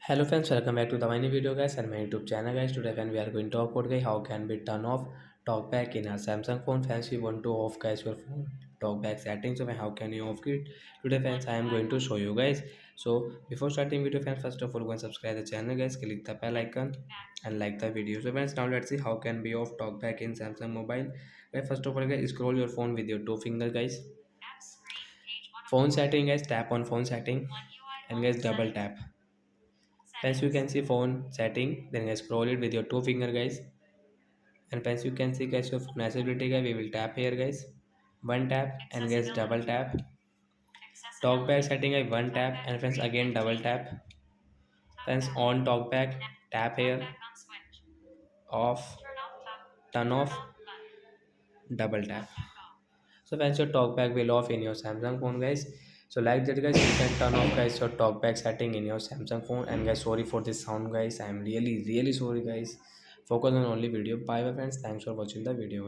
Hello friends, welcome back to the new video guys and my YouTube channel guys. Today when we are going to talk about guys how can we turn off talkback in our Samsung phone. Friends, we want to off guys your phone talkback settings. So how can you off it? Today friends, I am going to show you guys. So before starting video friends, first of all go and subscribe the channel guys, click the bell icon and like the video. So friends, now let's see how can we off talkback in Samsung mobile. Guys, first of all guys, scroll your phone with your two finger guys. Phone setting guys, tap on phone setting and guys double tap. As you can see phone setting, then guys scroll it with your two finger guys. And as you can see guys your phone accessibility guys, we will tap here guys. One tap and guys double tap. Talkback setting guys one tap and friends again double tap. Friends on talkback, tap here, off, turn off, double tap. So once your talkback will off in your Samsung phone guys. So like that guys, you can turn off guys your talkback setting in your Samsung phone. And guys, sorry for this sound guys, I am really sorry guys. Focus on only video. Bye bye friends, thanks for watching the video guys.